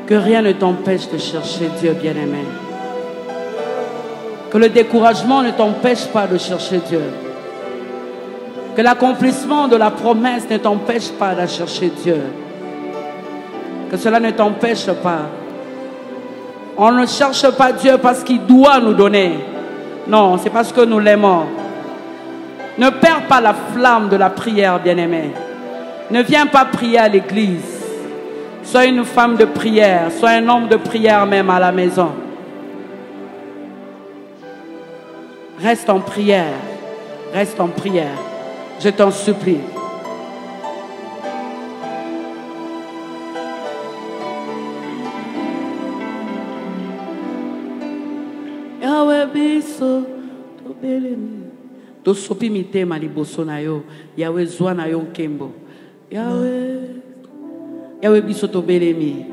Que rien ne t'empêche de chercher Dieu, bien-aimé. Que le découragement ne t'empêche pas de chercher Dieu. Que l'accomplissement de la promesse ne t'empêche pas de chercher Dieu. Que cela ne t'empêche pas. On ne cherche pas Dieu parce qu'il doit nous donner. Non, c'est parce que nous l'aimons. Ne perds pas la flamme de la prière, bien-aimé. Ne viens pas prier à l'église. Sois une femme de prière. Sois un homme de prière même à la maison. Reste en prière. Reste en prière. Je t'en supplie. Yahweh biso tobelemi. Tosopi mitema liboso na yo. Yahweh zwa na yo nkembo. Yahweh. Yahweh biso tobelemi.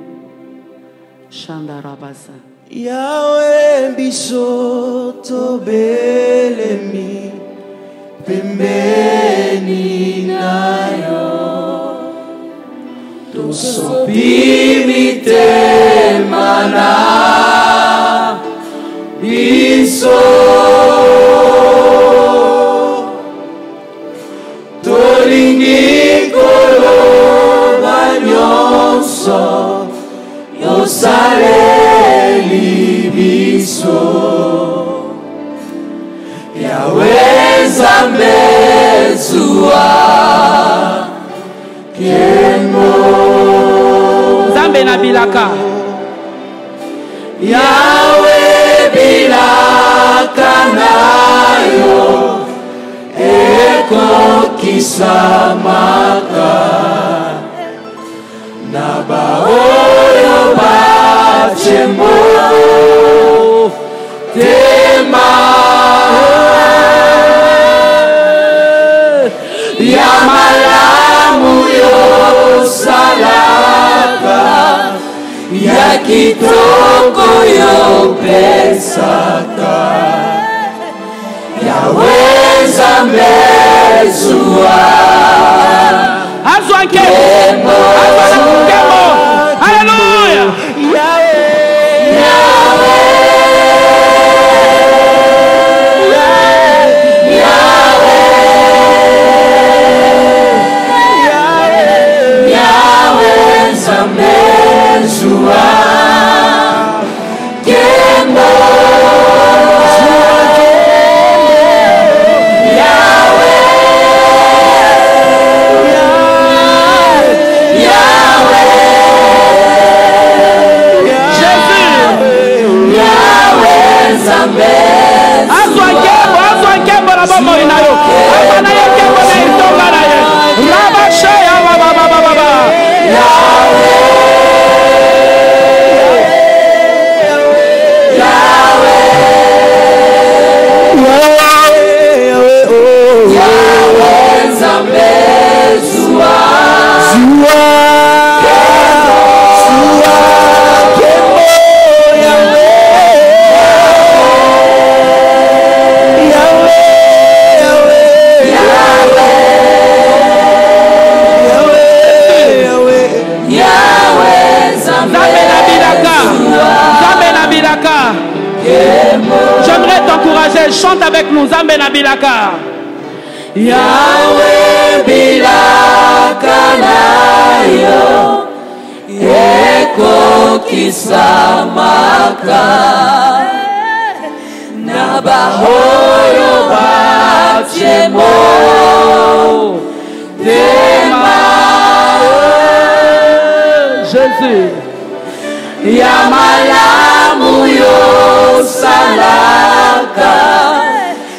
Shanda rabasa. Yahweh biso tobelemi. Pembeni na yo. Tosopi mitema na biso. Tolingi koloba nyonso yosaleli biso. Yahweh Nzambe zuwa kemo. Nzambe na bilaka. Yahweh bilaka na yo ekokisamaka na baoyo bachemo tema ya malamu yosalaka ya kitoko yopesaka. Yahweh Nzambe zuwa azwa nkembo. Haleluya. Yahweh Nzambe zuwa kembo. Azwa nkembo na bomo inayo. Azwa na yo nkembo na itonga na ye. Rabashaya baba. Yahweh Nzambe zuwa J'aimerais t'encourager, chante avec nous, Nzambe na bilaka. Yahweh bilaka na yo ekokisamaka na baoyo bachemo tema. Jésus. Ya malamu yosalaka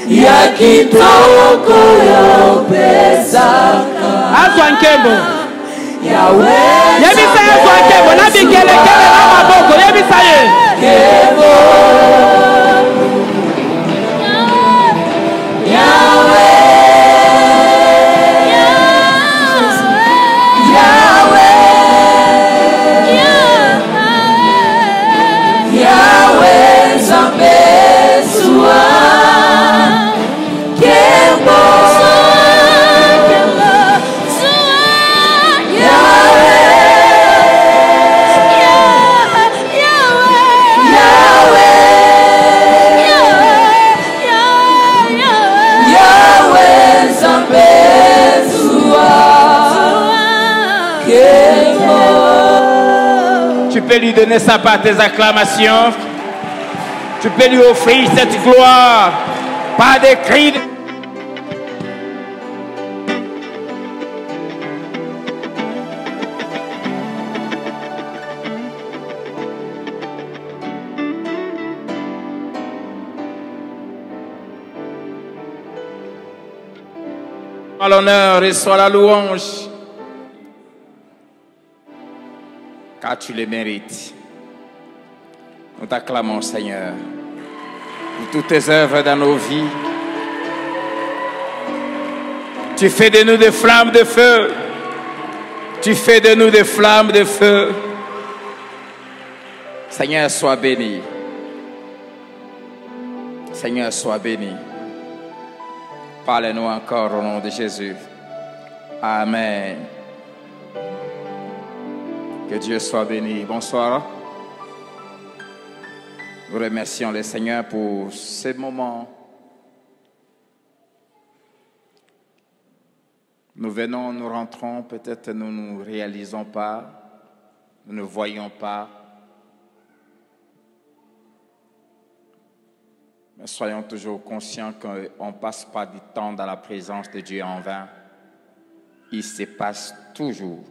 ya kitoko yopesaka. Azwa nkembo. Yahweh Yebisa ye azwa nkembo. Na bikelekele na maboko. Yebisa ye. Kembo. Yahweh peux lui donner ça par tes acclamations. Tu peux lui offrir cette gloire par des cris. À l'honneur et soit la louange, car tu les mérites. Nous t'acclamons, Seigneur, pour toutes tes œuvres dans nos vies. Tu fais de nous des flammes de feu. Tu fais de nous des flammes de feu. Seigneur, sois béni. Seigneur, sois béni. Parlez-nous encore au nom de Jésus. Amen. Que Dieu soit béni. Bonsoir. Nous remercions le Seigneur pour ce moment. Nous venons, nous rentrons, peut-être nous ne réalisons pas, nous ne voyons pas. Mais soyons toujours conscients qu'on ne passe pas du temps dans la présence de Dieu en vain. Il se passe toujours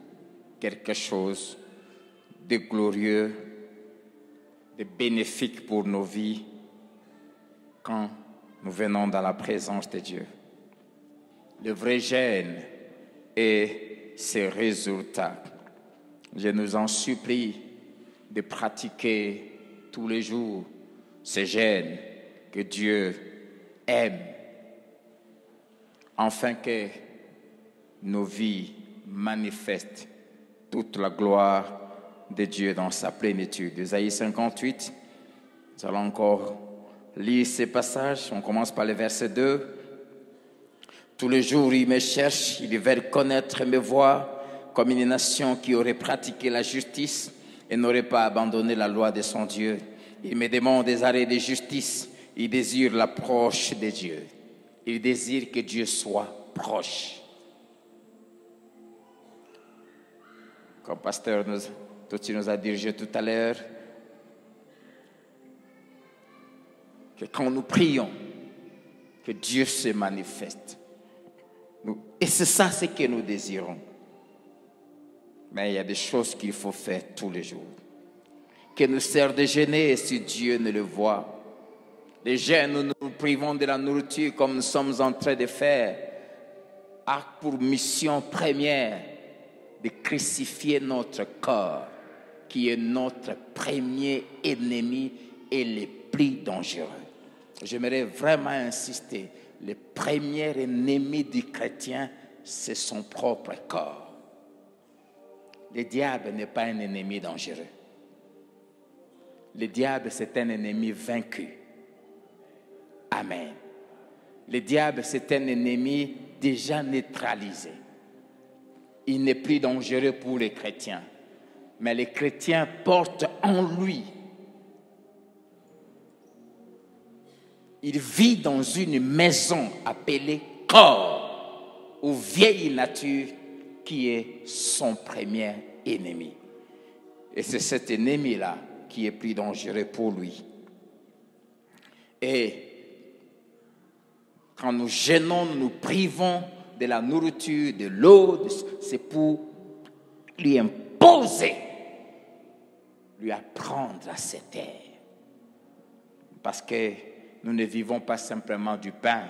quelque chose de glorieux, de bénéfique pour nos vies quand nous venons dans la présence de Dieu. Le vrai jeûne et ses résultats. Je nous en supplie de pratiquer tous les jours ce jeûne que Dieu aime, afin que nos vies manifestent toute la gloire de Dieu dans sa plénitude. Isaïe 58, nous allons encore lire ces passages. On commence par le verset 2. Tous les jours, il me cherche, il veut connaître mes voies, comme une nation qui aurait pratiqué la justice et n'aurait pas abandonné la loi de son Dieu. Il me demande des arrêts de justice. Il désire l'approche de Dieu. Il désire que Dieu soit proche. Comme pasteur Toti nous a dirigé tout à l'heure, que quand nous prions, que Dieu se manifeste. Et c'est ça ce que nous désirons. Mais il y a des choses qu'il faut faire tous les jours. Que nous sert de jeûner si Dieu ne le voit. Les jeûnes, nous nous privons de la nourriture comme nous sommes en train de faire, a pour mission première de crucifier notre corps, qui est notre premier ennemi et le plus dangereux. J'aimerais vraiment insister, le premier ennemi du chrétien, c'est son propre corps. Le diable n'est pas un ennemi dangereux. Le diable, c'est un ennemi vaincu. Amen. Le diable, c'est un ennemi déjà neutralisé. Il n'est plus dangereux pour les chrétiens. Mais les chrétiens portent en lui. Il vit dans une maison appelée corps, ou vieille nature, qui est son premier ennemi. Et c'est cet ennemi-là qui est plus dangereux pour lui. Et quand nous jeûnons, nous privons de la nourriture, de l'eau, c'est pour lui imposer, lui apprendre à se taire. Parce que nous ne vivons pas simplement du pain,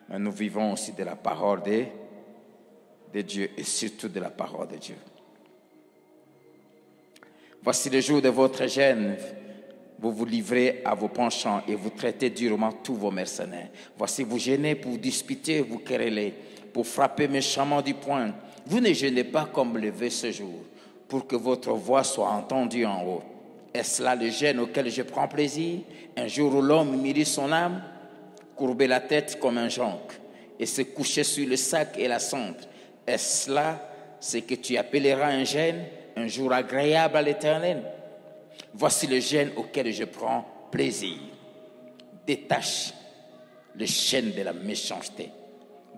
mais nous vivons aussi de la parole de Dieu et surtout de la parole de Dieu. Voici le jour de votre jeûne. Vous vous livrez à vos penchants et vous traitez durement tous vos mercenaires. Voici, vous jeûnez pour disputer, vous quereller, pour frapper méchamment du poing. Vous ne jeûnez pas comme le veut ce jour, pour que votre voix soit entendue en haut. Est-ce là le jeûne auquel je prends plaisir? Un jour où l'homme humilie son âme, courber la tête comme un jonc et se coucher sur le sac et la cendre. Est-ce là ce que tu appelleras un jeûne, un jour agréable à l'Éternel? Voici le jeûne auquel je prends plaisir. Détache le chaîne de la méchanceté.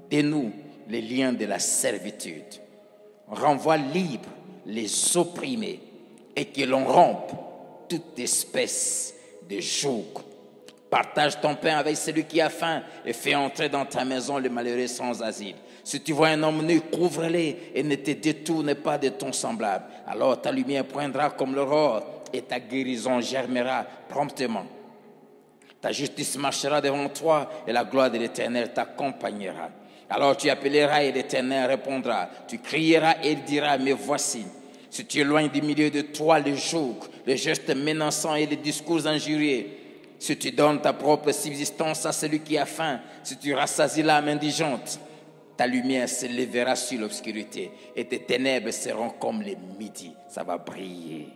Dénoue les liens de la servitude. Renvoie libre les opprimés. et que l'on rompe toute espèce de joug. Partage ton pain avec celui qui a faim et fais entrer dans ta maison le malheureux sans asile. Si tu vois un homme nu, couvre-le et ne te détourne pas de ton semblable. Alors ta lumière poindra comme l'aurore et ta guérison germera promptement. Ta justice marchera devant toi et la gloire de l'Éternel t'accompagnera. Alors tu appelleras et l'Éternel répondra. Tu crieras et il dira, me voici. Si tu éloignes du milieu de toi le joug, les gestes menaçants et les discours injurieux, si tu donnes ta propre subsistance à celui qui a faim, si tu rassasies l'âme indigente, ta lumière se lèvera sur l'obscurité et tes ténèbres seront comme le midi. Ça va briller.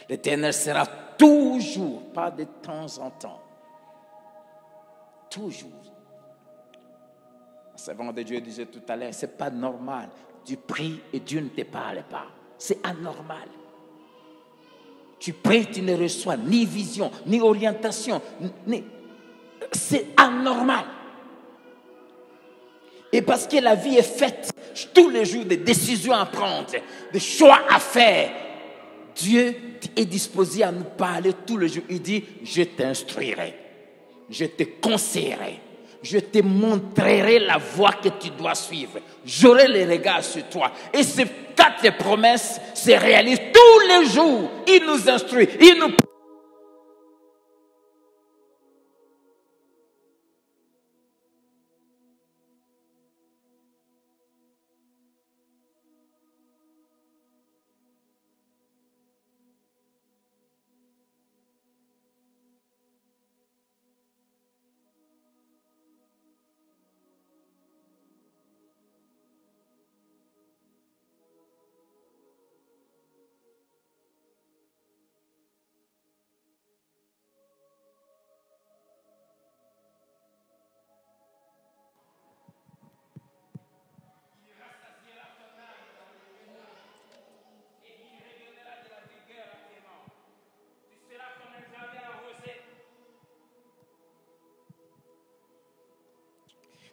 L'Éternel sera toujours, pas de temps en temps, toujours. Le servant de Dieu disait tout à l'heure, c'est pas normal. Tu pries et Dieu ne te parle pas. C'est anormal. Tu pries, tu ne reçois ni vision, ni orientation. C'est anormal. Et parce que la vie est faite tous les jours de décisions à prendre, de choix à faire, Dieu est disposé à nous parler tous les jours. Il dit, je t'instruirai, je te conseillerai, je te montrerai la voie que tu dois suivre. J'aurai les regards sur toi. Et ces 4 promesses se réalisent tous les jours. Il nous instruit, il nous...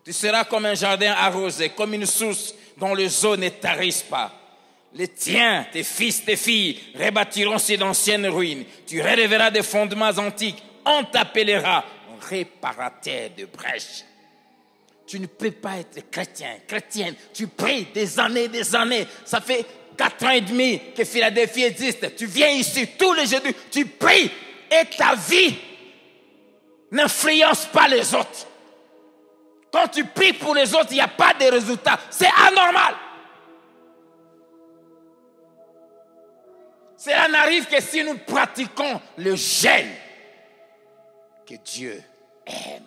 Tu seras comme un jardin arrosé, comme une source dont les eaux ne tarissent pas. Les tiens, tes fils, tes filles, rebâtiront ces d'anciennes ruines. Tu relèveras des fondements antiques. On t'appellera réparateur de brèches. Tu ne peux pas être chrétienne. Tu pries des années. Ça fait 4 ans et demi que Philadelphie existe. Tu viens ici tous les jeudis, tu pries et ta vie n'influence pas les autres. Quand tu pries pour les autres, il n'y a pas de résultat. C'est anormal. Cela n'arrive que si nous pratiquons le jeûne que Dieu aime.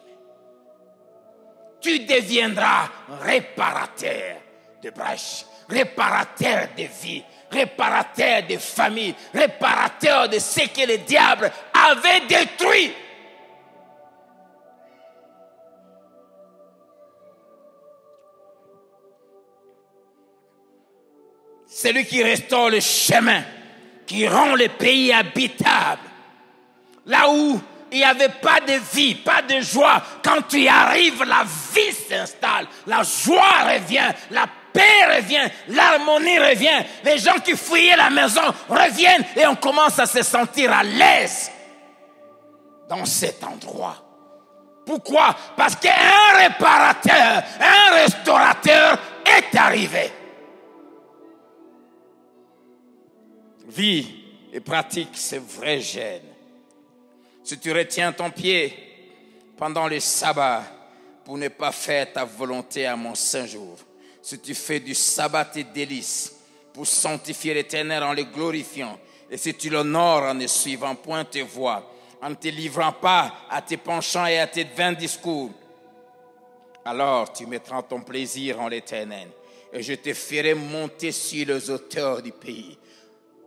Tu deviendras réparateur de brèches, réparateur de vie, réparateur de famille, réparateur de ce que le diable avait détruit. Celui qui restaure le chemin, qui rend le pays habitable. Là où il n'y avait pas de vie, pas de joie. Quand tu y arrives, la vie s'installe. La joie revient, la paix revient, l'harmonie revient. Les gens qui fuyaient la maison reviennent et on commence à se sentir à l'aise dans cet endroit. Pourquoi? Parce qu'un réparateur, un restaurateur est arrivé. Vis et pratique ce vrai jeûne. Si tu retiens ton pied pendant le sabbat pour ne pas faire ta volonté à mon saint jour, si tu fais du sabbat tes délices pour sanctifier l'Éternel en le glorifiant, et si tu l'honores en ne suivant point tes voies, en ne te livrant pas à tes penchants et à tes vains discours, alors tu mettras ton plaisir en l'Éternel, et je te ferai monter sur les hauteurs du pays.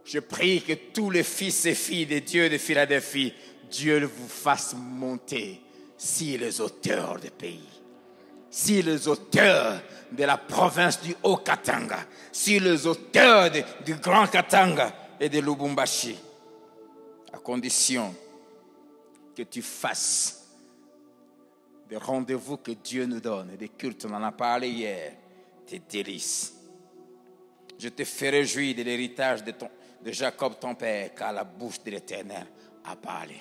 Je prie que tous les fils et filles de Dieu de Philadelphie, Dieu vous fasse monter sur les hauteurs du pays, sur les hauteurs de la province du Haut-Katanga, sur les hauteurs du Grand Katanga et de Lubumbashi, à condition que tu fasses des rendez-vous que Dieu nous donne, et des cultes, on en a parlé hier, tes délices. Je te ferai jouir de l'héritage de Jacob ton père, car la bouche de l'Éternel a parlé.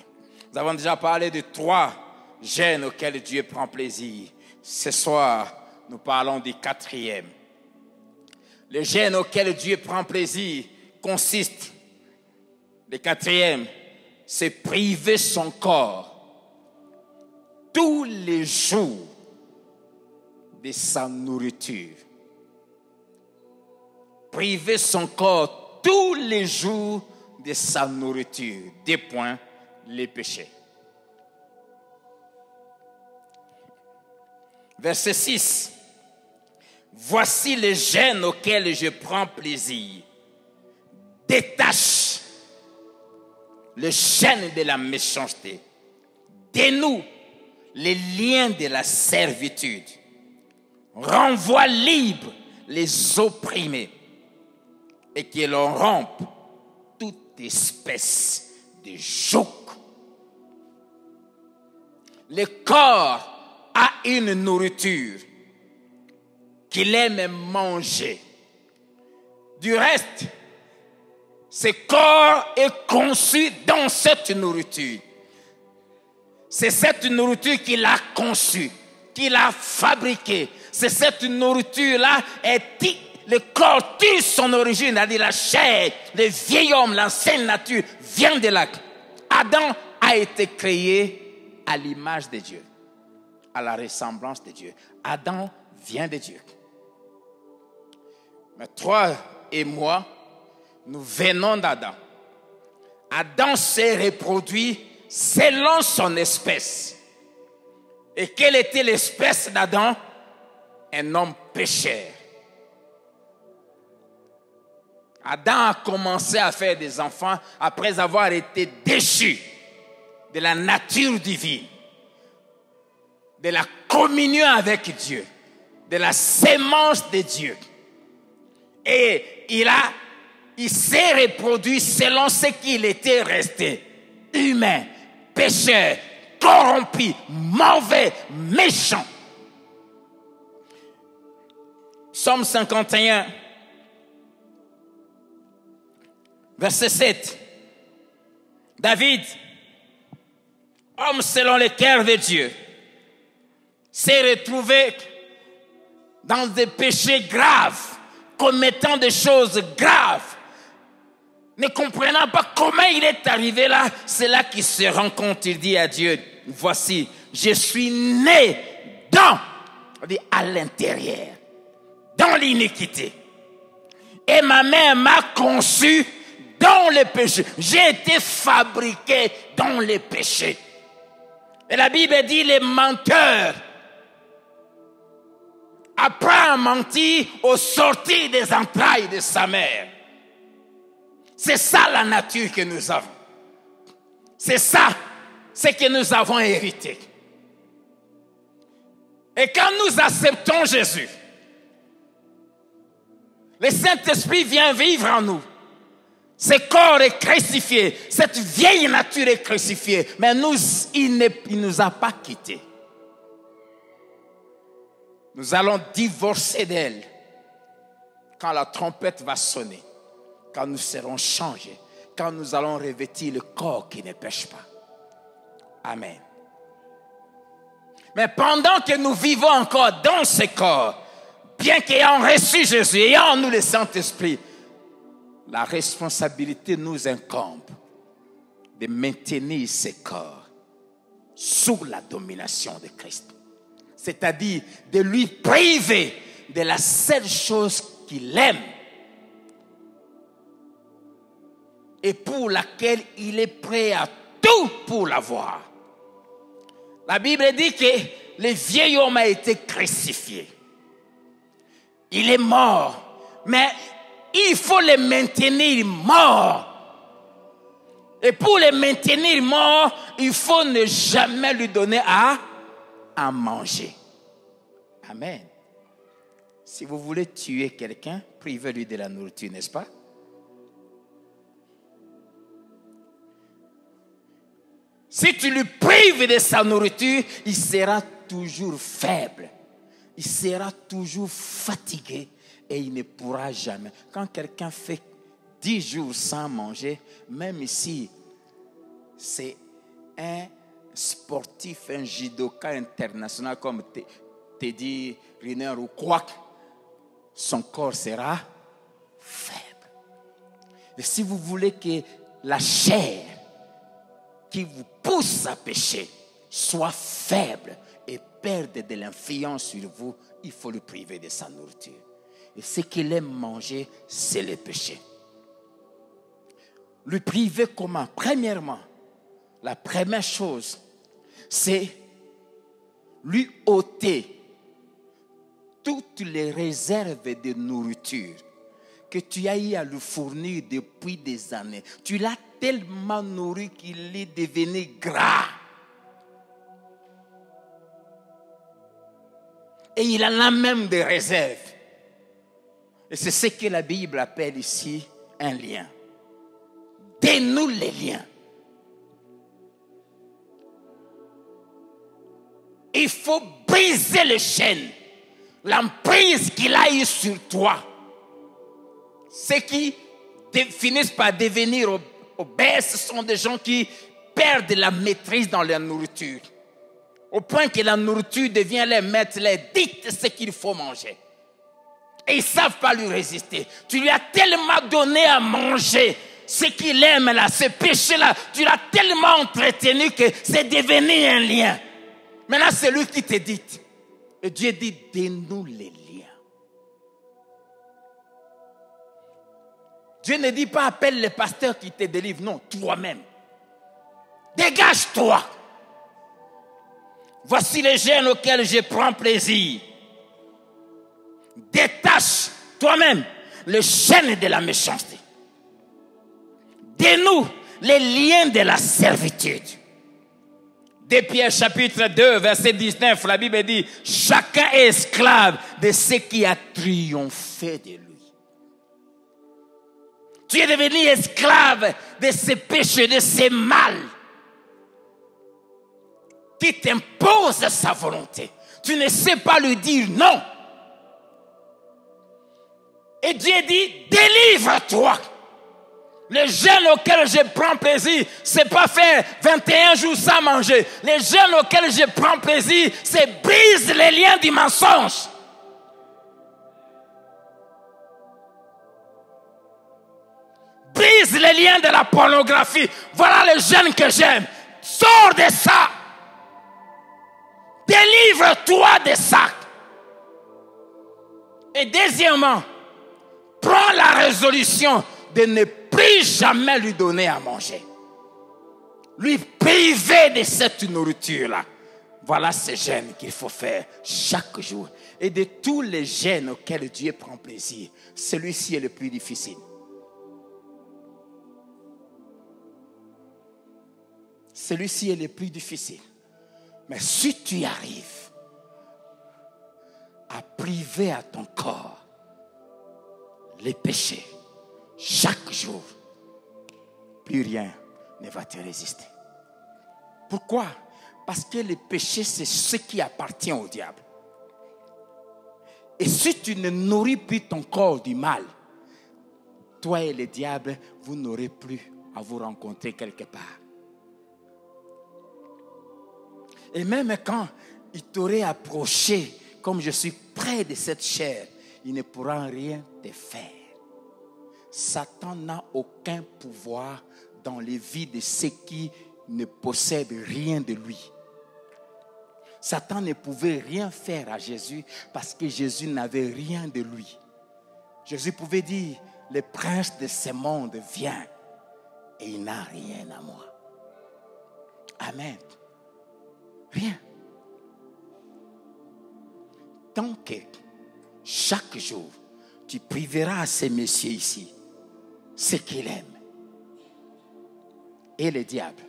Nous avons déjà parlé de 3 gènes auxquels Dieu prend plaisir. Ce soir, nous parlons du 4e. Le gène auquel Dieu prend plaisir consiste, le 4e, c'est priver son corps tous les jours de sa nourriture. Priver son corps tous les jours de sa nourriture. 2 points, les péchés. Verset 6. Voici les gènes auxquels je prends plaisir. Détache le gène de la méchanceté. Dénoue les liens de la servitude. Renvoie libre les opprimés et que l'on rompe toute espèce de joug. Le corps a une nourriture qu'il aime manger. Du reste, ce corps est conçu dans cette nourriture. C'est cette nourriture qu'il a conçue, qu'il a fabriquée. C'est cette nourriture-là, le corps tire son origine, c'est-à-dire la chair, le vieil homme, l'ancienne nature vient de là. Adam a été créé à l'image de Dieu, à la ressemblance de Dieu. Adam vient de Dieu. Mais toi et moi, nous venons d'Adam. Adam s'est reproduit selon son espèce. Et quelle était l'espèce d'Adam? Un homme pécheur. Adam a commencé à faire des enfants après avoir été déchu de la nature divine, de la communion avec Dieu, de la sémence de Dieu. Et il s'est reproduit selon ce qu'il était resté. Humain, pécheur, corrompu, mauvais, méchant. Psaume 51, verset 7. David, homme selon le cœur de Dieu, s'est retrouvé dans des péchés graves, commettant des choses graves, ne comprenant pas comment il est arrivé là. C'est là qu'il se rend compte, il dit à Dieu, voici, je suis né à l'intérieur, dans l'iniquité. Et ma mère m'a conçu dans le péché. J'ai été fabriqué dans le péché. Et la Bible dit, les menteurs, après avoir menti, au sortir des entrailles de sa mère. C'est ça la nature que nous avons. C'est ça ce que nous avons hérité. Et quand nous acceptons Jésus, le Saint-Esprit vient vivre en nous. Ce corps est crucifié. Cette vieille nature est crucifiée. Mais il ne nous a pas quittés. Nous allons divorcer d'elle quand la trompette va sonner, quand nous serons changés, quand nous allons revêtir le corps qui ne pêche pas. Amen. Mais pendant que nous vivons encore dans ce corps, bien qu'ayant reçu Jésus, ayant en nous le Saint-Esprit, la responsabilité nous incombe de maintenir ce corps sous la domination de Christ. C'est-à-dire de lui priver de la seule chose qu'il aime et pour laquelle il est prêt à tout pour l'avoir. La Bible dit que le vieil homme a été crucifié. Il est mort, mais il faut le maintenir mort. Et pour le maintenir mort, il faut ne jamais lui donner à manger. Amen. Si vous voulez tuer quelqu'un, privez-lui de la nourriture, n'est-ce pas? Si tu lui prives de sa nourriture, il sera toujours faible. Il sera toujours fatigué et il ne pourra jamais. Quand quelqu'un fait 10 jours sans manger, même ici, c'est un sportif, un judoka international comme Teddy Riner ou quoi, son corps sera faible. Et si vous voulez que la chair qui vous pousse à pécher soit faible et perde de l'influence sur vous, il faut le priver de sa nourriture. Et ce qu'il aime manger, c'est le péché. Le priver comment? Premièrement, la première chose, c'est lui ôter toutes les réserves de nourriture que tu as eu à lui fournir depuis des années. Tu l'as tellement nourri qu'il est devenu gras. Et il en a même des réserves. Et c'est ce que la Bible appelle ici un lien. Dénoue les liens. Il faut briser les chaînes. L'emprise qu'il a eue sur toi. Ceux qui finissent par devenir obèses, ce sont des gens qui perdent la maîtrise dans leur nourriture. Au point que la nourriture devient leur maître, leur dicte ce qu'il faut manger. Et ils ne savent pas lui résister. Tu lui as tellement donné à manger ce qu'il aime là, ce péché-là. Tu l'as tellement entretenu que c'est devenu un lien. Maintenant, c'est lui qui te dit. Et Dieu dit, dénoue les liens. Dieu ne dit pas, appelle le pasteur qui te délivre. Non, toi-même. Dégage-toi. Voici les gènes auxquels je prends plaisir. Détache toi-même les chaînes de la méchanceté. Dénoue les liens de la servitude. De Pierre chapitre 2, verset 19, la Bible dit, chacun est esclave de ce qui a triomphé de lui. Tu es devenu esclave de ces péchés, de ces mal qui t'imposent sa volonté. Tu ne sais pas lui dire non. Et Dieu dit, délivre-toi. Les jeûnes auxquels je prends plaisir, c'est pas faire 21 jours sans manger. Les jeûnes auxquels je prends plaisir, c'est brise les liens du mensonge. Brise les liens de la pornographie. Voilà les jeûnes que j'aime. Sors de ça. Délivre-toi de ça. Et deuxièmement, prends la résolution de ne plus jamais lui donner à manger. Lui priver de cette nourriture-là. Voilà ces jeûnes qu'il faut faire chaque jour. Et de tous les jeûnes auxquels Dieu prend plaisir, celui-ci est le plus difficile. Celui-ci est le plus difficile. Mais si tu arrives à priver à ton corps les péchés chaque jour, plus rien ne va te résister. Pourquoi? Parce que le péché, c'est ce qui appartient au diable. Et si tu ne nourris plus ton corps du mal, toi et le diable, vous n'aurez plus à vous rencontrer quelque part. Et même quand il t'aurait approché, comme je suis près de cette chair, il ne pourra rien te faire. Satan n'a aucun pouvoir dans les vies de ceux qui ne possèdent rien de lui. Satan ne pouvait rien faire à Jésus parce que Jésus n'avait rien de lui. Jésus pouvait dire, le prince de ce monde vient et il n'a rien à moi. Amen. Rien. Tant que chaque jour, tu priveras à ces messieurs ici ce qu'ils aiment. Et les diables,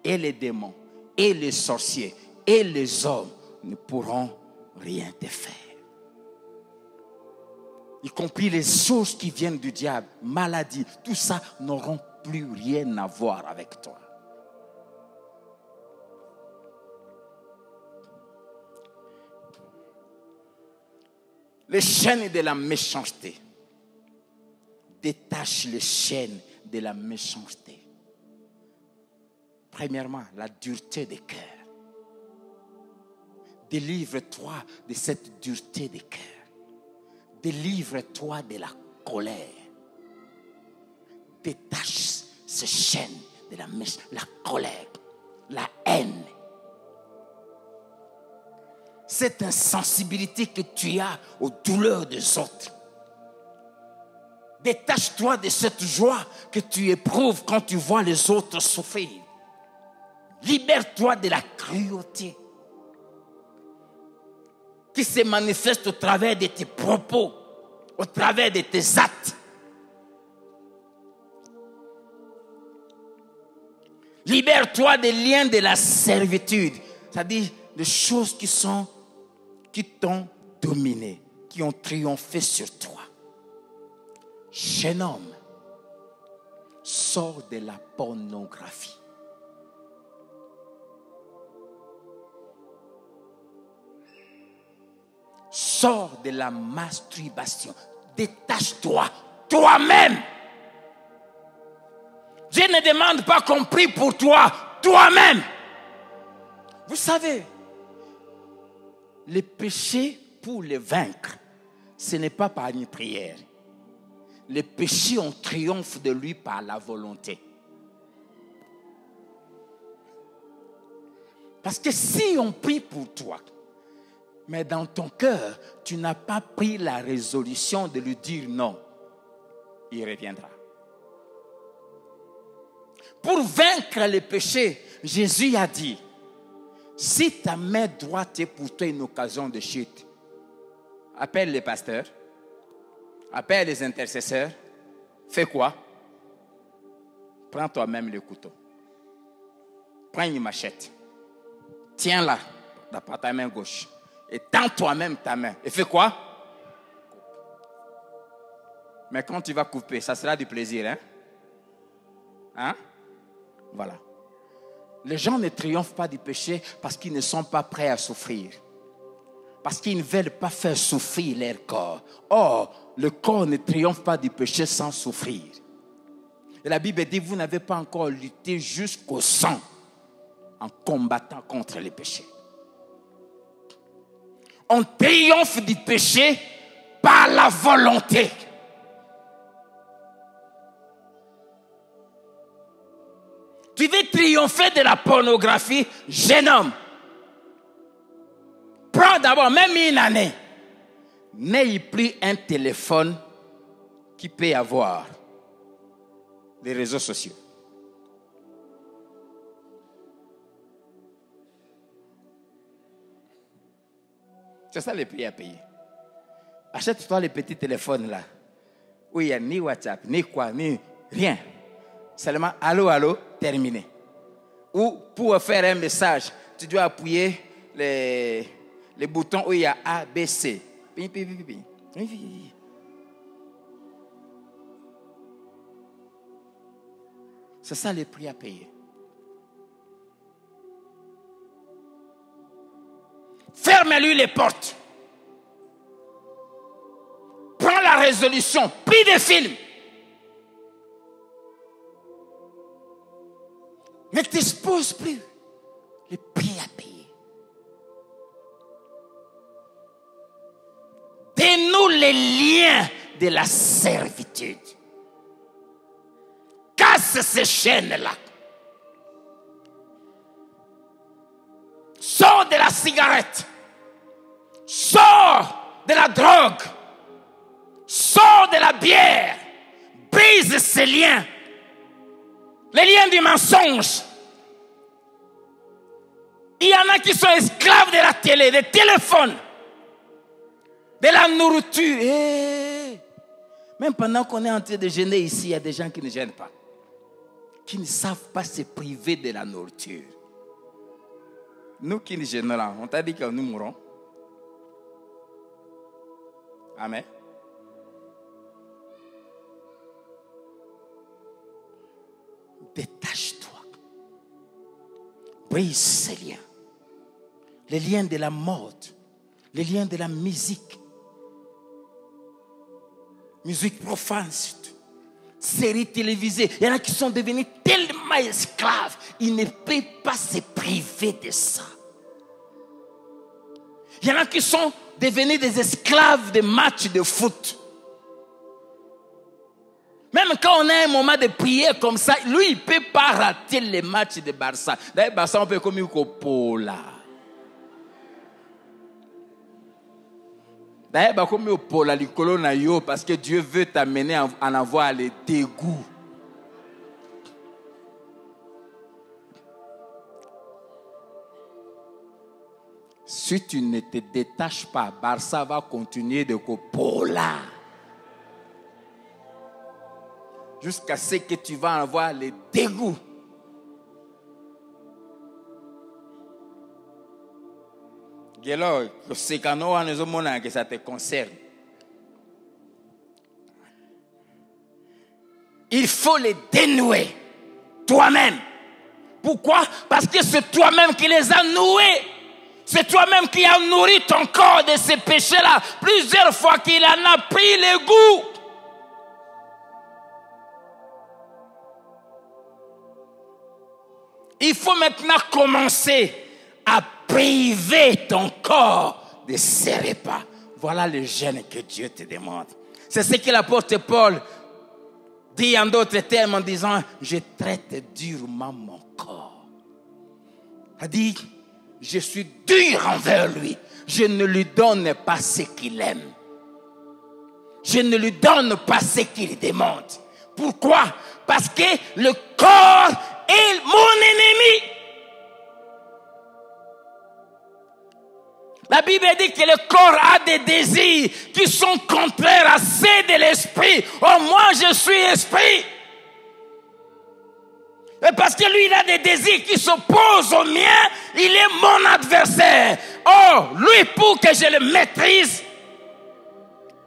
et les démons, et les sorciers, et les hommes ne pourront rien te faire. Y compris les choses qui viennent du diable, maladie, tout ça n'auront plus rien à voir avec toi. Les chaînes de la méchanceté détache les chaînes de la méchanceté. Premièrement, la dureté des cœurs. Délivre-toi de cette dureté des cœurs. Délivre-toi de la colère. Détache ces chaînes de la colère, la haine. Cette insensibilité que tu as aux douleurs des autres. Détache-toi de cette joie que tu éprouves quand tu vois les autres souffrir. Libère-toi de la cruauté qui se manifeste au travers de tes propos, au travers de tes actes. Libère-toi des liens de la servitude, c'est-à-dire des choses qui t'ont dominé, qui ont triomphé sur toi. Jeune homme, sors de la pornographie. Sors de la masturbation. Détache-toi toi-même. Je ne demande pas qu'on prie pour toi, toi-même. Vous savez, les péchés pour les vaincre, ce n'est pas par une prière. Les péchés, on triomphe de lui par la volonté. Parce que si on prie pour toi, mais dans ton cœur, tu n'as pas pris la résolution de lui dire non, il reviendra. Pour vaincre les péchés, Jésus a dit, si ta main droite est pour toi une occasion de chute, appelle les pasteurs, appelle les intercesseurs, fais quoi? Prends toi-même le couteau. Prends une machette. Tiens-la dans ta main gauche. Et tends toi-même ta main. Et fais quoi? Mais quand tu vas couper, ça sera du plaisir, hein? Hein? Voilà. Les gens ne triomphent pas du péché parce qu'ils ne sont pas prêts à souffrir. Parce qu'ils ne veulent pas faire souffrir leur corps. Or, le corps ne triomphe pas du péché sans souffrir. Et la Bible dit, vous n'avez pas encore lutté jusqu'au sang en combattant contre les péchés. On triomphe du péché par la volonté. Tu veux triompher de la pornographie, jeune homme. Prends d'abord, même une année. N'ayez plus un téléphone qui peut avoir les réseaux sociaux. C'est ça le prix à payer. Achète-toi les petits téléphones là, où il n'y a ni WhatsApp, ni quoi, ni rien. Seulement allô, allô, terminé. Ou pour faire un message, tu dois appuyer les boutons où il y a A, B, C. C'est ça le prix à payer. Ferme-lui les portes. Prends la résolution. Prie des films. Ne t'expose plus. Le prix à payer. Dénoue les liens de la servitude. Casse ces chaînes-là. Sors de la cigarette. Sors de la drogue. Sors de la bière. Brise ces liens. Les liens du mensonge. Il y en a qui sont esclaves de la télé, des téléphones, de la nourriture. Même pendant qu'on est en train de jeûner ici, il y a des gens qui ne jeûnent pas. Qui ne savent pas se priver de la nourriture. Nous qui ne jeûnons là, on t'a dit que nous mourrons. Amen. Détache-toi. Brise ces liens. Les liens de la mode. Les liens de la musique. Musique profane surtout. séries télévisées. Il y en a qui sont devenus tellement esclaves, ils ne peuvent pas se priver de ça. Il y en a qui sont devenus des esclaves des matchs de foot. Même quand on a un moment de prière comme ça, lui, il ne peut pas rater les matchs de Barça. D'ailleurs, Barça, on peut comme un là. D'ailleurs, comme un pola, parce que Dieu veut t'amener à en avoir les dégoûts. Si tu ne te détaches pas, Barça va continuer de copola. Jusqu'à ce que tu vas avoir les dégoûts. Alors, c'est quand on que ça te concerne. Il faut les dénouer toi-même. Pourquoi? Parce que c'est toi-même qui les as noués. C'est toi-même qui as nourri ton corps de ces péchés-là plusieurs fois qu'il en a pris le goût. Il faut maintenant commencer à priver ton corps de ces repas. Voilà le jeûne que Dieu te demande. C'est ce que l'apôtre Paul dit en d'autres termes en disant, je traite durement mon corps. Il dit, je suis dur envers lui. Je ne lui donne pas ce qu'il aime. Je ne lui donne pas ce qu'il demande. Pourquoi? Parce que le corps est mon ennemi. La Bible dit que le corps a des désirs qui sont contraires à ceux de l'esprit. Oh, moi je suis esprit. Et parce que lui, il a des désirs qui s'opposent aux miens, il est mon adversaire. Oh, lui, pour que je le maîtrise,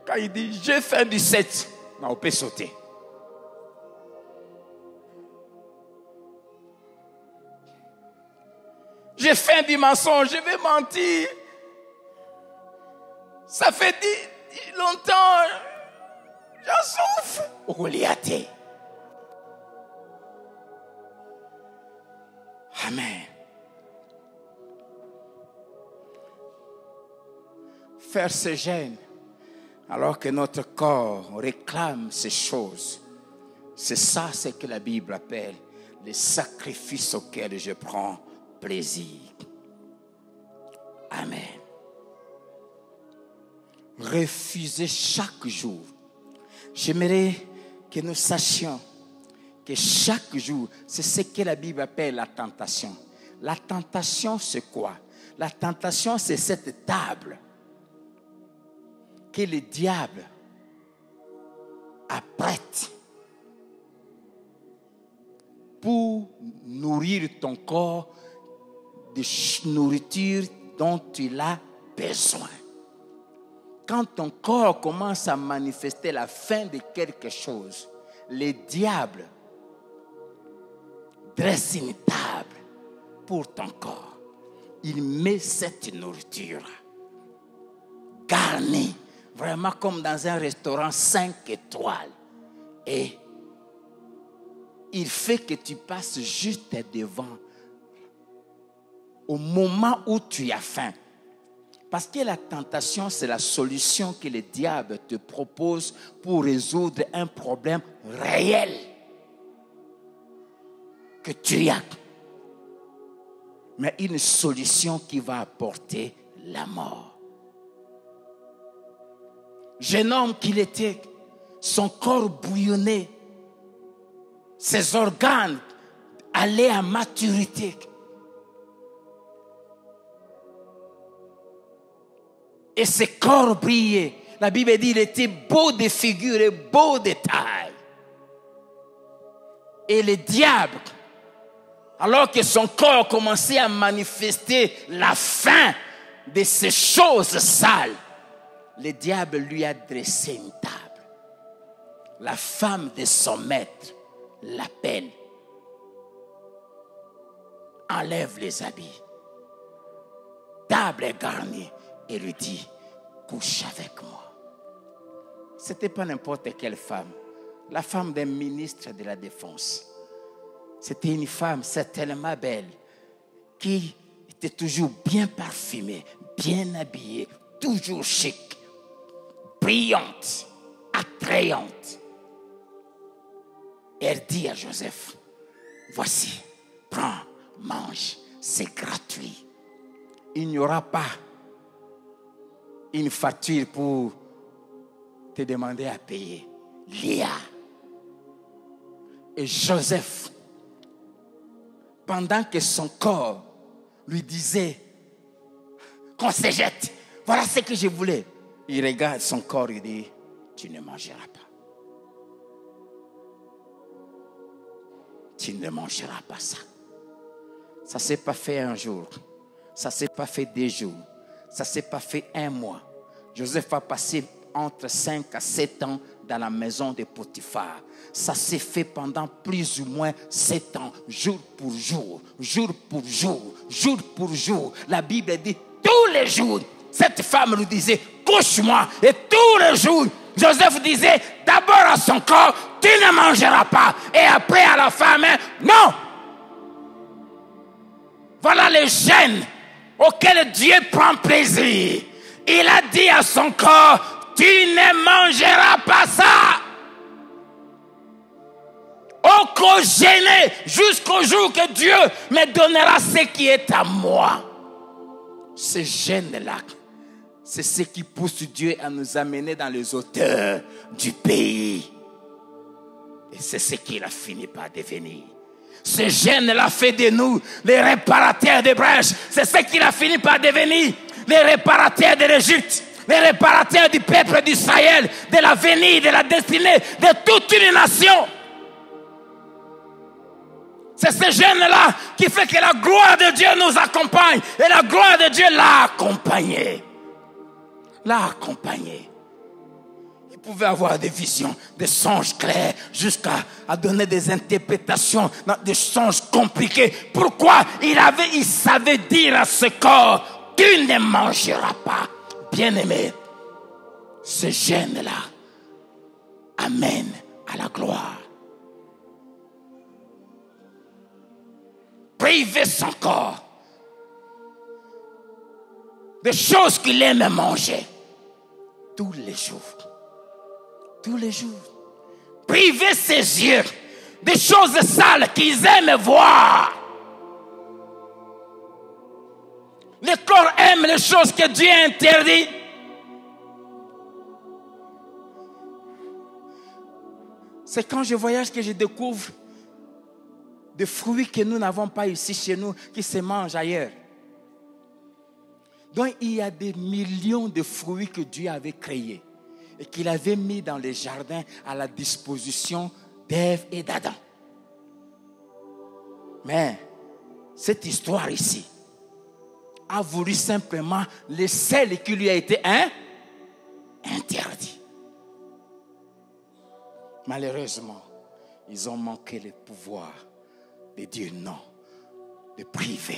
quand il dit, je fais du 7, on peut sauter. J'ai fait du mensonge, je vais mentir. Ça fait longtemps, j'en souffre. Goliath. Amen. Faire ce jeûne alors que notre corps réclame ces choses, c'est ça ce que la Bible appelle les sacrifices auxquels je prends plaisir. Amen. Refusez chaque jour. J'aimerais que nous sachions que chaque jour, c'est ce que la Bible appelle la tentation. La tentation, c'est quoi? La tentation, c'est cette table que le diable apprête pour nourrir ton corps de nourriture dont tu as besoin. Quand ton corps commence à manifester la faim de quelque chose, le diable dresse une table pour ton corps. Il met cette nourriture garnie, vraiment comme dans un restaurant 5 étoiles. Et il fait que tu passes juste devant au moment où tu as faim. Parce que la tentation, c'est la solution que le diable te propose pour résoudre un problème réel que tu as. Mais une solution qui va apporter la mort. Jeune homme qu'il était, son corps bouillonnait, ses organes allaient à maturité. Et ses corps brillaient. La Bible dit qu'il était beau de figure et beau de taille. Et le diable, alors que son corps commençait à manifester la faim de ces choses sales, le diable lui a dressé une table. La femme de son maître l'appelle. Enlève les habits. Table est garnie. Et lui dit, couche avec moi. Ce n'était pas n'importe quelle femme. la femme d'un ministre de la Défense. C'était une femme certainement belle, qui était toujours bien parfumée, bien habillée, toujours chic, brillante, attrayante. Et elle dit à Joseph, voici, prends, mange, c'est gratuit. Il n'y aura pas une facture pour te demander à payer. Léa. Et Joseph, pendant que son corps lui disait qu'on se jette, voilà ce que je voulais. Il regarde son corps et dit, tu ne mangeras pas. Tu ne mangeras pas ça. Ça ne s'est pas fait un jour. Ça ne s'est pas fait 2 jours. Ça ne s'est pas fait 1 mois. Joseph a passé entre 5 à 7 ans dans la maison de Potiphar. Ça s'est fait pendant plus ou moins 7 ans, jour pour jour, jour pour jour, jour pour jour. La Bible dit tous les jours, cette femme lui disait, couche-moi. Et tous les jours, Joseph disait, d'abord à son corps, tu ne mangeras pas. Et après à la femme, non. Voilà les gènes auxquels Dieu prend plaisir. Il a dit à son corps, tu ne mangeras pas ça. Au corps gêné, jusqu'au jour que Dieu me donnera ce qui est à moi. Ce gène-là, c'est ce qui pousse Dieu à nous amener dans les hauteurs du pays. Et c'est ce qu'il a fini par devenir. Ce gène-là fait de nous les réparateurs des brèches. C'est ce qu'il a fini par devenir. Les réparateurs de l'Égypte. Les réparateurs du peuple d'Israël. De l'avenir, de la destinée de toute une nation. C'est ce gène-là qui fait que la gloire de Dieu nous accompagne. Et la gloire de Dieu l'a accompagné. L'a accompagné. Il pouvait avoir des visions, des songes clairs, jusqu'à donner des interprétations, des songes compliqués. Pourquoi il savait dire à ce corps, tu ne mangeras pas. Bien-aimé, ce gène-là amène à la gloire. Priver son corps des choses qu'il aime manger tous les jours. Tous les jours. Priver ses yeux des choses sales qu'ils aiment voir. Le corps aime les choses que Dieu interdit. C'est quand je voyage que je découvre des fruits que nous n'avons pas ici chez nous, qui se mangent ailleurs. Donc il y a des millions de fruits que Dieu avait créés et qu'il avait mis dans les jardins à la disposition d'Ève et d'Adam. Mais cette histoire ici a voulu simplement le sel qui lui a été interdit. Malheureusement, ils ont manqué le pouvoir de dire non, de priver.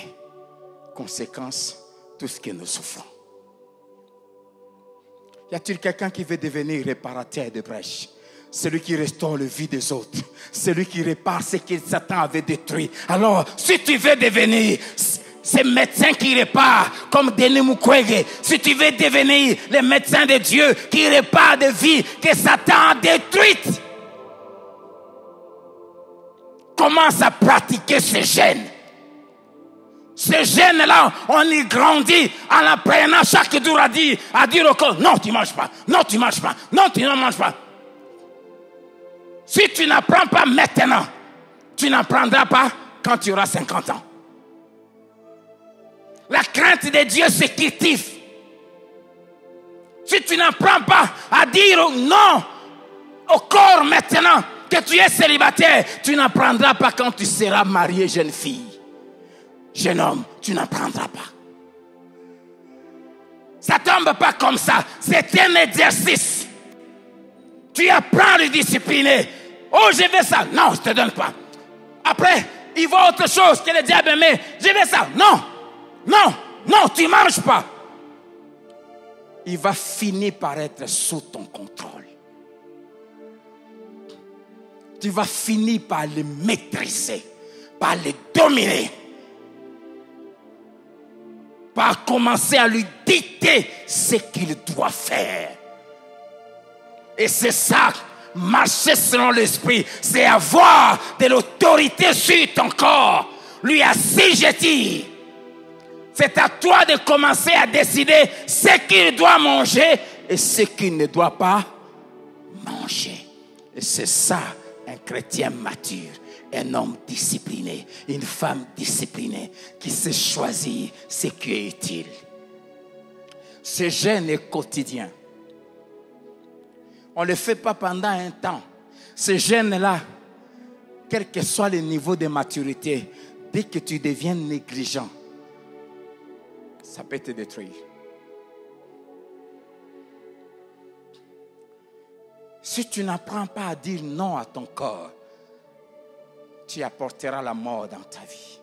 Conséquence, tout ce que nous souffrons. Y a-t-il quelqu'un qui veut devenir réparateur de brèches? Celui qui restaure le vie des autres. Celui qui répare ce que Satan avait détruit. Alors, si tu veux devenir ces médecins qui réparent, comme Denis Mukwege, si tu veux devenir les médecins de Dieu qui réparent des vies que Satan a détruites, commence à pratiquer ce gène. Ce gène-là, on y grandit en apprenant chaque jour à dire au corps, non, tu ne manges pas, non, tu ne manges pas, non, tu ne manges pas. Si tu n'apprends pas maintenant, tu n'apprendras pas quand tu auras 50 ans. La crainte de Dieu se cultive. Si tu n'apprends pas à dire non au corps maintenant que tu es célibataire, tu n'apprendras pas quand tu seras marié, jeune fille. Jeune homme, tu n'apprendras pas. Ça ne tombe pas comme ça. C'est un exercice. Tu apprends à le discipliner. Oh, je veux ça. Non, je ne te donne pas. Après, il voit autre chose que le diable met. Je veux ça. Non, non, non, tu ne manges pas. Il va finir par être sous ton contrôle. tu vas finir par le maîtriser, par le dominer, par commencer à lui dicter ce qu'il doit faire. Et c'est ça, marcher selon l'esprit, c'est avoir de l'autorité sur ton corps, lui assujettir. C'est à toi de commencer à décider ce qu'il doit manger et ce qu'il ne doit pas manger. Et c'est ça, un chrétien mature, un homme discipliné, une femme disciplinée qui sait choisir ce qui est utile. Ce jeûne est quotidien. On ne le fait pas pendant un temps. Ce jeûne-là, quel que soit le niveau de maturité, dès que tu deviens négligent, ça peut te détruire. Si tu n'apprends pas à dire non à ton corps, tu apporteras la mort dans ta vie.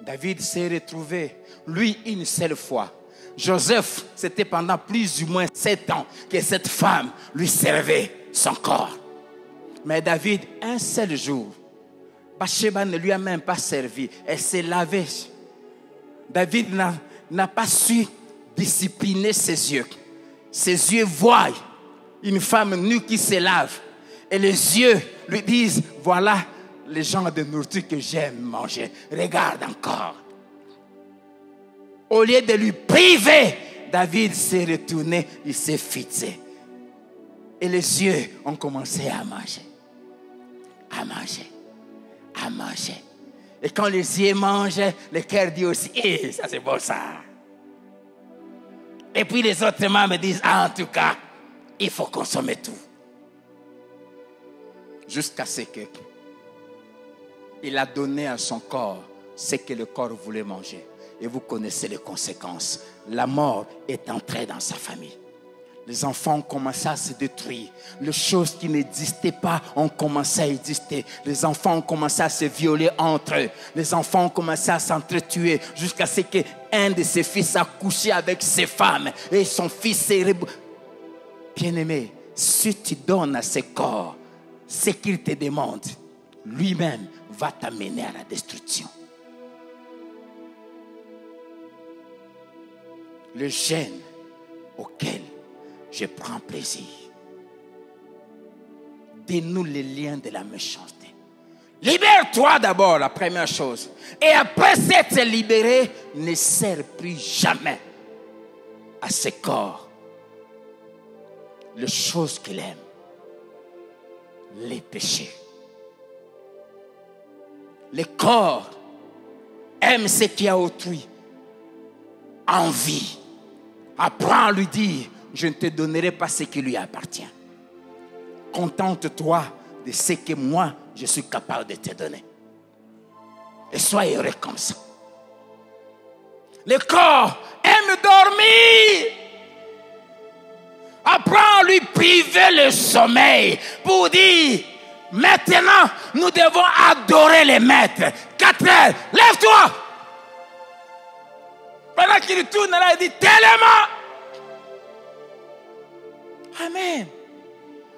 David s'est retrouvé, lui, une seule fois. Joseph, c'était pendant plus ou moins 7 ans que cette femme lui servait son corps. Mais David, un seul jour, Bathsheba ne lui a même pas servi. Elle s'est lavée. David n'a pas su discipliner ses yeux. Ses yeux voient une femme nue qui se lave. Et les yeux lui disent, voilà les genres de nourriture que j'aime manger. Regarde encore. Au lieu de lui priver, David s'est retourné, il s'est fixé. Et les yeux ont commencé à manger. À manger. À manger. Et quand les yeux mangent, le cœur dit aussi, ça c'est bon ça. Et puis les autres membres disent, en tout cas, il faut consommer tout. Jusqu'à ce que il a donné à son corps ce que le corps voulait manger. Et vous connaissez les conséquences. La mort est entrée dans sa famille. Les enfants ont commencé à se détruire. Les choses qui n'existaient pas ont commencé à exister. Les enfants ont commencé à se violer entre eux. Les enfants ont commencé à s'entretuer jusqu'à ce qu'un de ses fils a couché avec ses femmes. Et son fils s'est... Bien-aimé, si tu donnes à ce corps ce qu'il te demande, lui-même va t'amener à la destruction. Le jeûne auquel je prends plaisir dénoue les liens de la méchanceté. Libère-toi d'abord, la première chose. Et après s'être libéré, ne sers plus jamais à ce corps les choses qu'il aime, les péchés. Le corps aime ce qu'il y a autrui, envie. Apprends à lui dire, je ne te donnerai pas ce qui lui appartient. Contente-toi de ce que moi, je suis capable de te donner. Et sois heureux comme ça. Le corps aime dormir. Apprends à lui priver le sommeil pour dire, maintenant, nous devons adorer les maîtres. 4 heures, lève-toi. Pendant qu'il tourne là, il dit, tellement. Amen.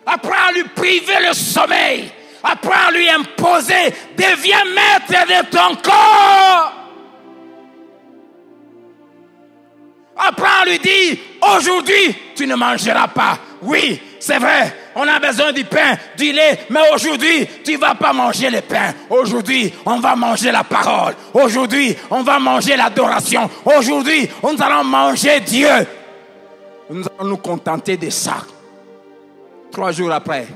Apprends à lui priver le sommeil. Apprends à lui imposer. Deviens maître de ton corps. Apprends à lui dire, aujourd'hui, tu ne mangeras pas. Oui, c'est vrai, on a besoin du pain, du lait, mais aujourd'hui, tu ne vas pas manger le pain. Aujourd'hui, on va manger la parole. Aujourd'hui, on va manger l'adoration. Aujourd'hui, nous allons manger Dieu. Nous allons nous contenter de ça. 3 jours après,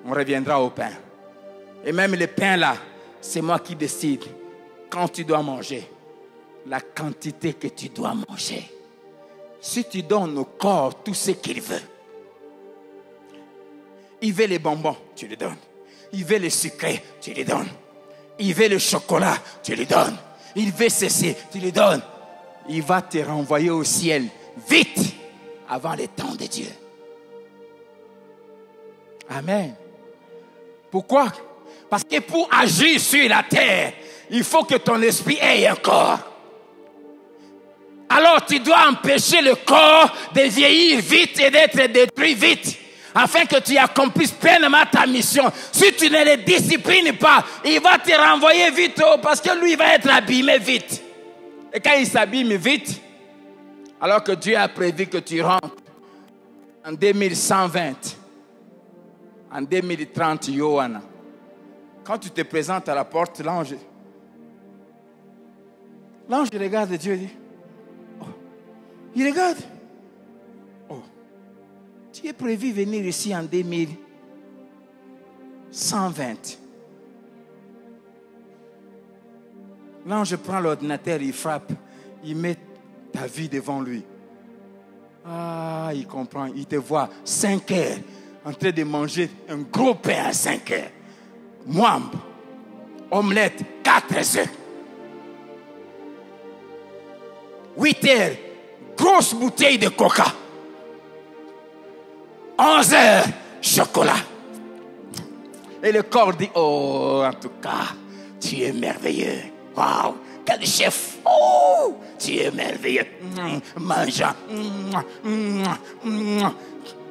on reviendra au pain. Et même le pain là, c'est moi qui décide quand tu dois manger. La quantité que tu dois manger. Si tu donnes au corps tout ce qu'il veut, il veut les bonbons, tu les donnes. Il veut les sucrés, tu les donnes. Il veut le chocolat, tu les donnes. Il veut ceci, tu les donnes. Il va te renvoyer au ciel vite avant le temps de Dieu. Amen. Pourquoi? Parce que pour agir sur la terre, il faut que ton esprit ait un corps. Alors tu dois empêcher le corps de vieillir vite et d'être détruit vite. afin que tu accomplisses pleinement ta mission. Si tu ne les disciplines pas, il va te renvoyer vite parce que lui va être abîmé vite. Et quand il s'abîme vite, alors que Dieu a prévu que tu rentres en 2120, en 2030, Johanna, quand tu te présentes à la porte, l'ange regarde Dieu et dit, oh, il regarde, oh, tu es prévu venir ici en 2120. L'ange prend l'ordinateur, il frappe, il met ta vie devant lui. Ah, il comprend, il te voit 5 heures en train de manger un gros pain à 5 heures. Moambe, omelette, 4 œufs. 8 heures, grosse bouteille de coca. 11 heures, chocolat. Et le corps dit, oh, en tout cas, tu es merveilleux. Waouh, quel chef. Oh, tu es merveilleux. Mangeant.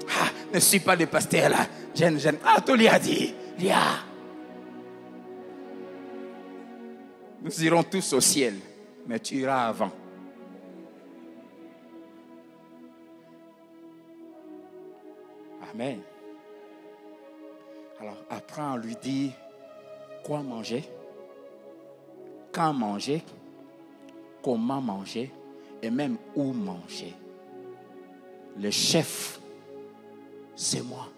Ah, ne suis pas le pasteur là. Jeune. Ah, tu lui as dit. Lia. Nous irons tous au ciel, mais tu iras avant. Amen. Alors, après, on lui dit quoi manger, quand manger, comment manger et même où manger. Le chef, c'est moi.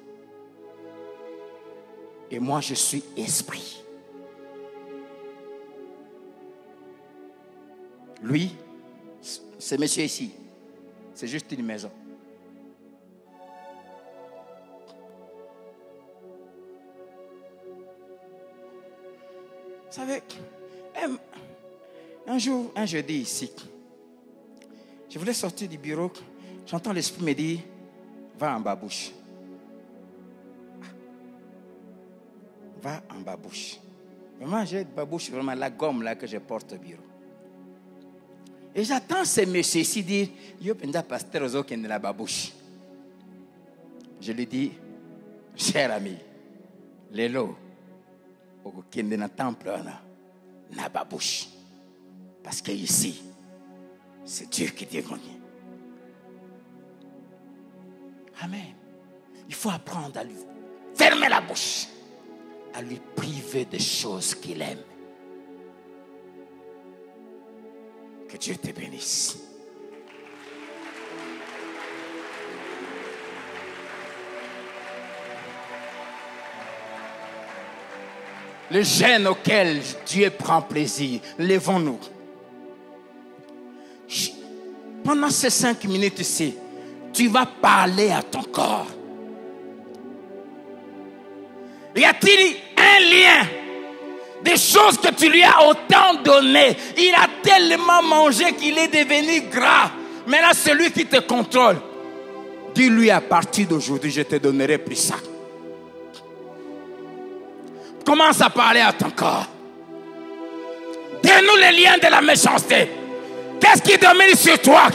Et moi, je suis esprit. Lui, ce monsieur ici, c'est juste une maison. Vous savez, un jour, un jeudi ici, je voulais sortir du bureau, j'entends l'esprit me dire, va en babouche. Va en babouche. Vraiment, j'ai une babouche, vraiment la gomme là que je porte au bureau. Et j'attends ce monsieur ici dire, yo penda pasteur ozo kende la babouche. Je lui dis, cher ami, lelo, au kende na temple na babouche. Parce que ici, c'est Dieu qui dit qu'on est. Amen. Il faut apprendre à lui fermer la bouche, à lui priver des choses qu'il aime. Que Dieu te bénisse. Le jeûne auquel Dieu prend plaisir, lèvons-nous. Pendant ces 5 minutes ici, tu vas parler à ton corps. Y a-t-il un lien des choses que tu lui as autant donné? Il a tellement mangé qu'il est devenu gras. Maintenant, celui qui te contrôle, dis-lui à partir d'aujourd'hui, je te donnerai plus ça. Commence à parler à ton corps. Donne-nous les liens de la méchanceté. Qu'est-ce qui domine sur toi?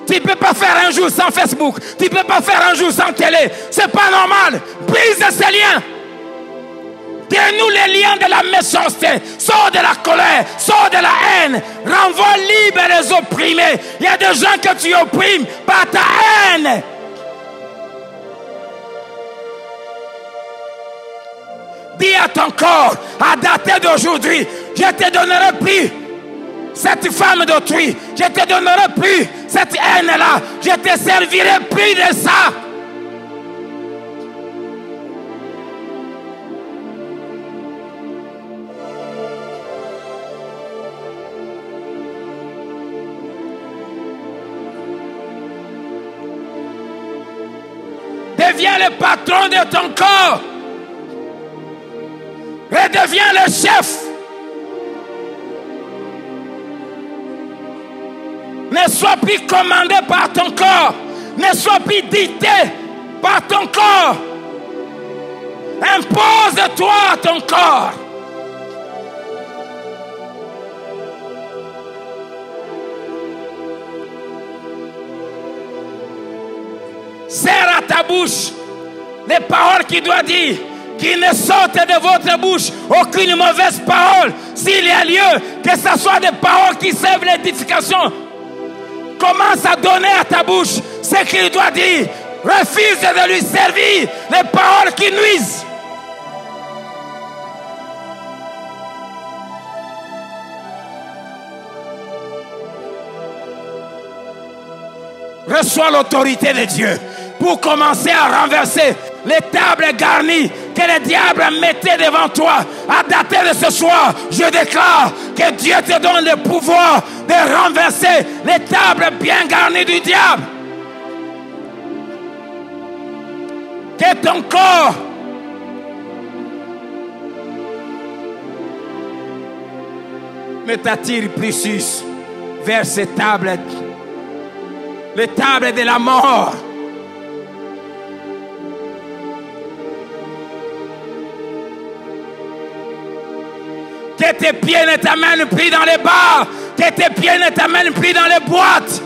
Tu ne peux pas faire un jour sans Facebook. Tu ne peux pas faire un jour sans télé. C'est pas normal. Brise ces liens. Donne-nous les liens de la méchanceté. Sors de la colère. Sors de la haine. Renvoie libre les opprimés. Il y a des gens que tu opprimes par ta haine. Dis à ton corps, à dater d'aujourd'hui, je te donnerai plus cette femme d'autrui. Je te donnerai plus cette haine-là. Je te servirai plus de ça. Deviens le patron de ton corps. Redeviens le chef. Ne sois plus commandé par ton corps. Ne sois plus dicté par ton corps. Impose-toi à ton corps. Serre à ta bouche les paroles qu'il doit dire, qu'il ne sorte de votre bouche aucune mauvaise parole. S'il y a lieu, que ce soit des paroles qui servent l'édification, commence à donner à ta bouche ce qu'il doit dire. Refuse de lui servir les paroles qui nuisent. Reçois l'autorité de Dieu pour commencer à renverser les tables garnies que le diable mettait devant toi. À dater de ce soir, je déclare que Dieu te donne le pouvoir de renverser les tables bien garnies du diable. Que ton corps ne t'attire plus vers ces tables, les tables de la mort. Que tes pieds ne t'amènent plus dans les bars, que tes pieds ne t'amènent plus dans les boîtes.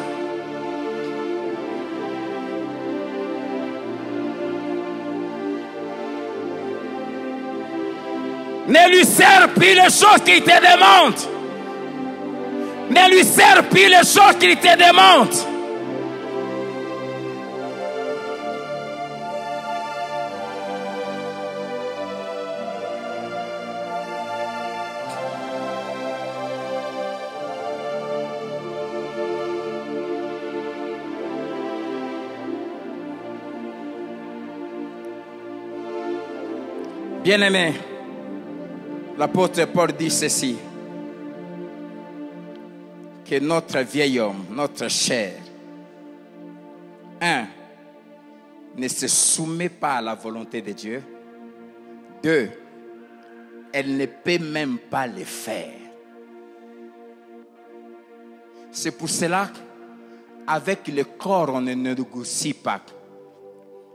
Ne lui sers plus les choses qu'il te demande. Ne lui sers plus les choses qu'il te demande. Bien-aimé, l'apôtre Paul dit ceci, que notre vieil homme, notre chair, ne se soumet pas à la volonté de Dieu. 2, elle ne peut même pas le faire. C'est pour cela qu'avec le corps, on ne négocie pas.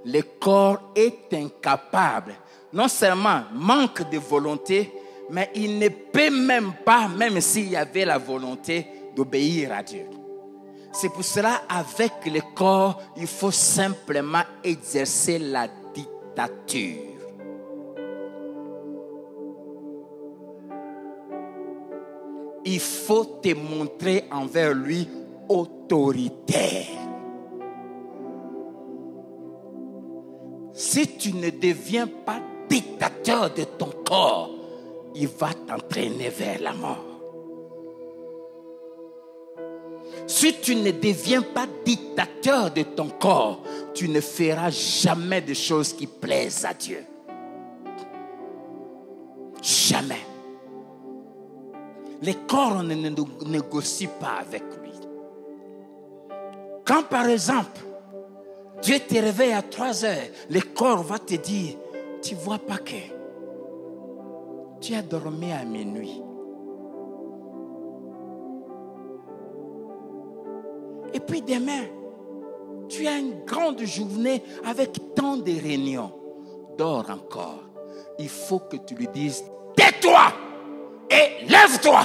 Le corps est incapable. Non seulement manque de volonté, mais il ne peut même pas, même s'il y avait la volonté, d'obéir à Dieu. C'est pour cela, avec le corps, il faut simplement exercer la dictature. Il faut te montrer envers lui autoritaire. Si tu ne deviens pas dictateur de ton corps, il va t'entraîner vers la mort. Si tu ne deviens pas dictateur de ton corps, tu ne feras jamais de choses qui plaisent à Dieu. Jamais. Le corps ne négocie pas avec lui. Quand par exemple, Dieu te réveille à 3 heures, le corps va te dire, tu ne vois pas que tu as dormi à minuit. Et puis demain, tu as une grande journée avec tant de réunions. Dors encore. Il faut que tu lui dises, tais-toi et lève-toi.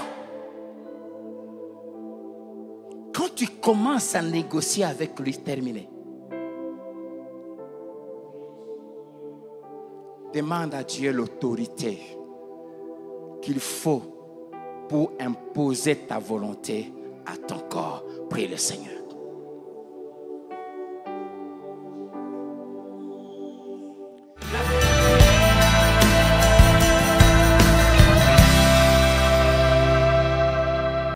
Quand tu commences à négocier avec lui, terminé. Demande à Dieu l'autorité qu'il faut pour imposer ta volonté à ton corps. Prie le Seigneur.